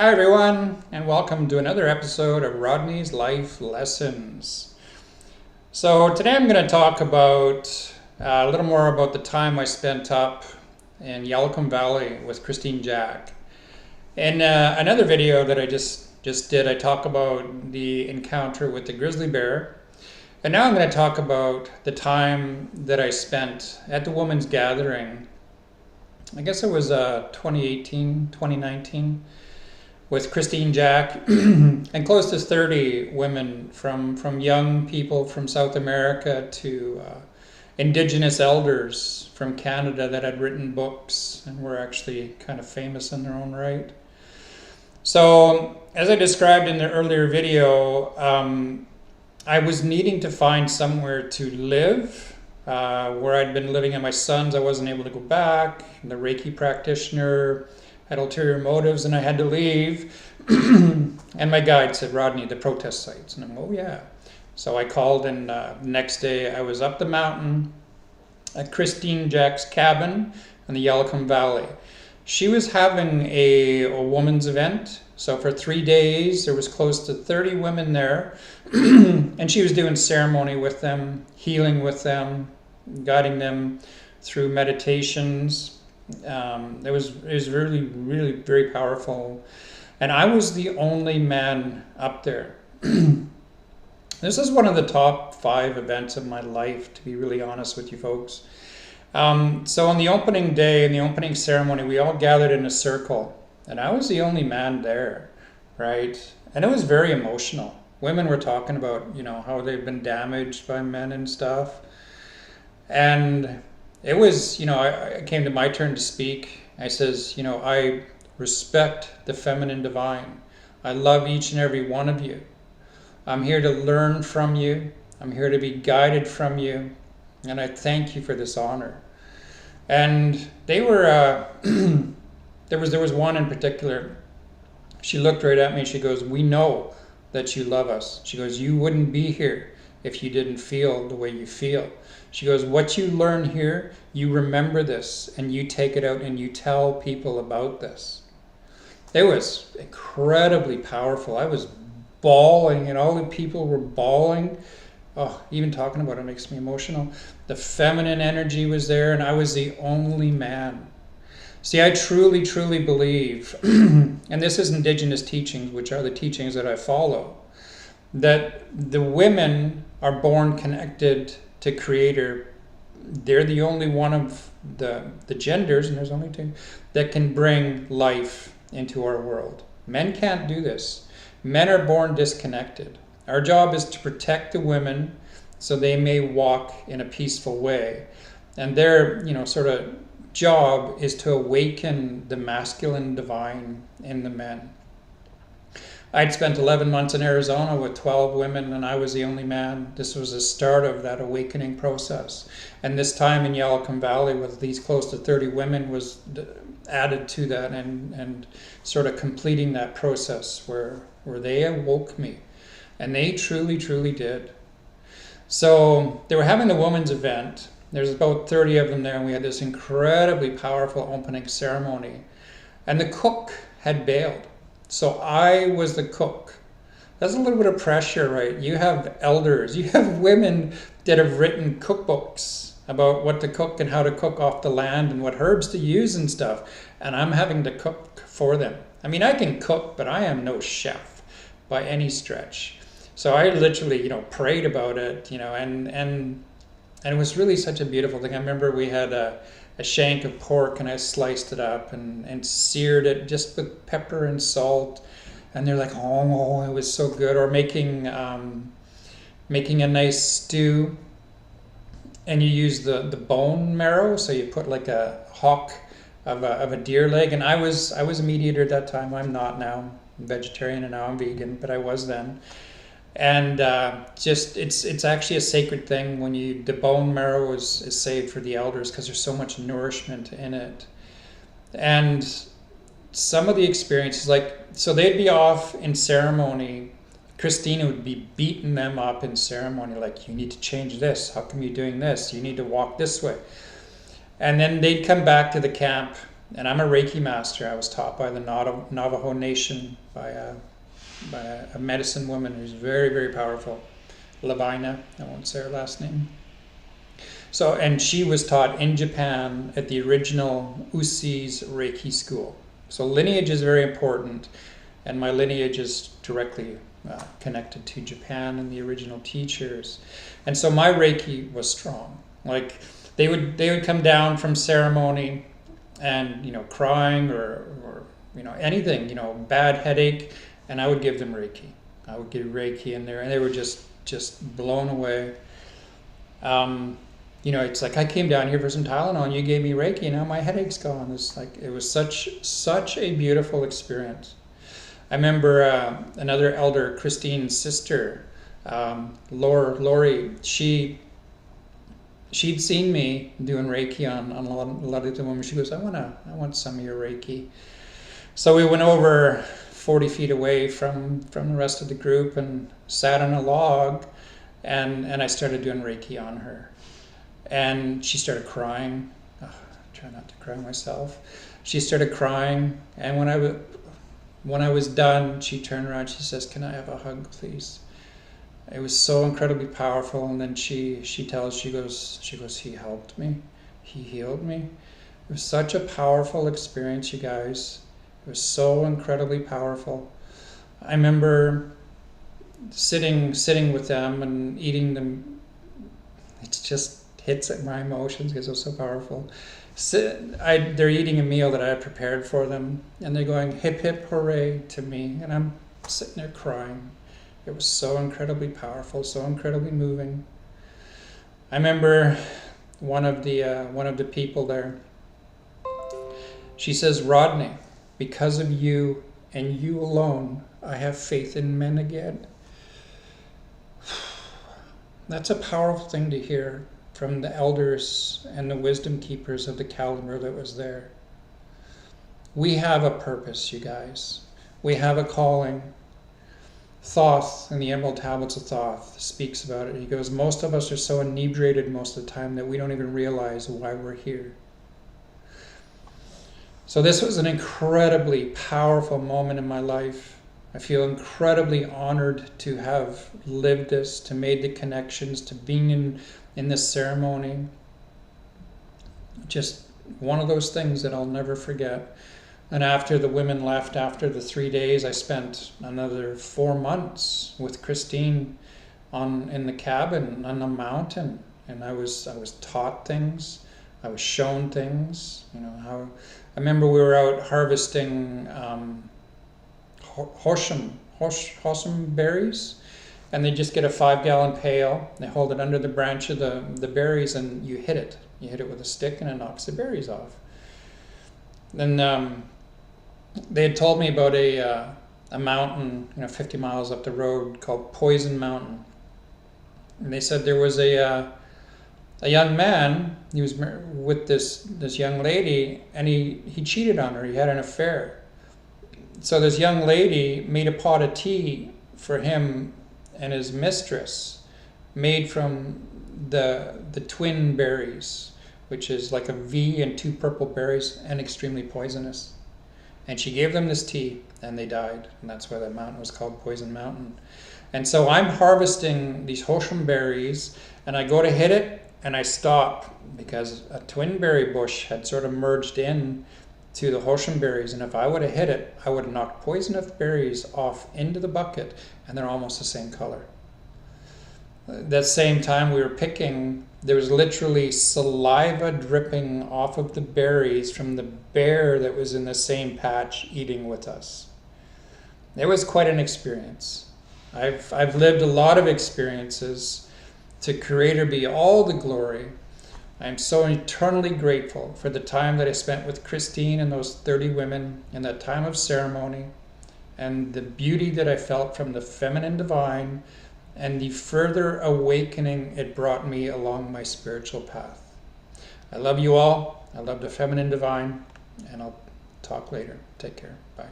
Hi, everyone, and welcome to another episode of Rodney's Life Lessons. So, today I'm going to talk about a little more about the time I spent up in Yalcum Valley with Christine Jack. In another video that I just did, I talk about the encounter with the grizzly bear. And now I'm going to talk about the time that I spent at the women's gathering. I guess it was 2018, 2019. With Christine Jack and close to 30 women from young people from South America to Indigenous elders from Canada that had written books and were actually kind of famous in their own right. So, as I described in the earlier video, I was needing to find somewhere to live. Where I'd been living at my son's, I wasn't able to go back. The Reiki practitioner had ulterior motives and I had to leave. And my guide said, Rodney, the protest sites. And I'm, oh yeah. So I called and the next day I was up the mountain at Christine Jack's cabin in the Yalcum Valley. She was having a woman's event. So for 3 days, there was close to 30 women there. And she was doing ceremony with them, healing with them, guiding them through meditations. It was really, really very powerful. And I was the only man up there. This is one of the top 5 events of my life, to be really honest with you folks. So on the opening day, in the opening ceremony, we all gathered in a circle. And I was the only man there, right? And it was very emotional. Women were talking about, how they've been damaged by men and stuff. And it was, I came to my turn to speak. I says, I respect the feminine divine. I love each and every one of you. I'm here to learn from you. I'm here to be guided from you. And I thank you for this honor. And they were, there was one in particular. She looked right at me and she goes, we know that you love us. She goes, you wouldn't be here if you didn't feel the way you feel. She goes, what you learn here, you remember this and you take it out and you tell people about this. It was incredibly powerful. I was bawling and all the people were bawling. Oh, even talking about it makes me emotional. The feminine energy was there and I was the only man. See, I truly, truly believe, and this is Indigenous teachings, which are the teachings that I follow, that the women are born connected to Creator. They're the only one of the genders, and there's only 2, that can bring life into our world. Men can't do this. Men are born disconnected. Our job is to protect the women so they may walk in a peaceful way. And their, sort of job is to awaken the masculine divine in the men. I'd spent 11 months in Arizona with 12 women and I was the only man. This was the start of that awakening process. And this time in Yalcum Valley with these close to 30 women was added to that and sort of completing that process where they awoke me. And they truly, truly did. So they were having the women's event. There's about 30 of them there and we had this incredibly powerful opening ceremony. And the cook had bailed. So I was the cook. That's a little bit of pressure, right? You have elders, you have women that have written cookbooks about what to cook and how to cook off the land and what herbs to use and stuff. And I'm having to cook for them. I mean, I can cook, but I am no chef by any stretch. So I literally, prayed about it, and it was really such a beautiful thing. I remember we had a shank of pork and I sliced it up and seared it just with pepper and salt. And they're like, oh, it was so good. Or making a nice stew and you use the bone marrow. So you put like a hock of a deer leg. And I was a meat eater at that time. I'm not now. I'm vegetarian and now I'm vegan, but I was then. And it's actually a sacred thing when the bone marrow is saved for the elders because there's so much nourishment in it. And some of the experiences, so they'd be off in ceremony. Christina would be beating them up in ceremony, like, you need to change this. How come you're doing this? You need to walk this way. And then they'd come back to the camp And I'm a Reiki master. I was taught by the Navajo Nation by a medicine woman who's very, very powerful, Labina. I won't say her last name. So, and she was taught in Japan at the original Usi's Reiki school. So lineage is very important, and my lineage is directly connected to Japan and the original teachers. And so my Reiki was strong. Like they would come down from ceremony and, crying or anything, bad headache, and I would give them Reiki. I would give Reiki in there, and they were just blown away. It's like I came down here for some Tylenol and you gave me Reiki, and now my headache's gone. It was such a beautiful experience. I remember another elder, Christine's sister, Lori. She'd seen me doing Reiki on a lot of the women. She goes, I want some of your Reiki. So we went over 40 feet away from the rest of the group and sat on a log, and I started doing Reiki on her. And she started crying. I try not to cry myself. She started crying, and when I was done, she turned around. She says, "Can I have a hug, please?" It was so incredibly powerful. And then she goes, "He helped me. He healed me." It was such a powerful experience, you guys. It was so incredibly powerful. I remember sitting with them and eating them. It just hits at my emotions because it was so powerful. They're eating a meal that I had prepared for them, and they're going hip hip hooray to me, and I'm sitting there crying. It was so incredibly powerful, so incredibly moving. I remember one of the people there. She says, "Rodney, because of you and you alone, I have faith in men again." That's a powerful thing to hear from the elders and the wisdom keepers of the calendar that was there. We have a purpose, you guys. We have a calling. Thoth, in the Emerald Tablets of Thoth, speaks about it. He goes, most of us are so inebriated most of the time that we don't even realize why we're here. So this was an incredibly powerful moment in my life. I feel incredibly honored to have lived this, to made the connections, to being in this ceremony. Just one of those things that I'll never forget. And after the women left, after the 3 days, I spent another 4 months with Christine in the cabin on the mountain, and I was taught things, I was shown things. How I remember we were out harvesting hosham berries, and they just get a 5-gallon pail. They hold it under the branch of the berries, and you hit it. You hit it with a stick, and it knocks the berries off. Then they had told me about a mountain, 50 miles up the road called Poison Mountain, and they said there was a young man. He was with this young lady, and he cheated on her. He had an affair. So this young lady made a pot of tea for him and his mistress, made from the twin berries, which is like a V and 2 purple berries, and extremely poisonous. And she gave them this tea, and they died. And that's why that mountain was called Poison Mountain. And so I'm harvesting these hosham berries, and I go to hit it, and I stop because a twin berry bush had sort of merged in to the hosham berries, and if I would have hit it, I would have knocked poisonous berries off into the bucket, and they're almost the same color. That same time we were picking, there was literally saliva dripping off of the berries from the bear that was in the same patch eating with us. It was quite an experience. I've lived a lot of experiences. To Creator be all the glory. I am so eternally grateful for the time that I spent with Christine and those 30 women in that time of ceremony, and the beauty that I felt from the feminine divine, and the further awakening it brought me along my spiritual path. I love you all. I love the feminine divine, and I'll talk later. Take care. Bye.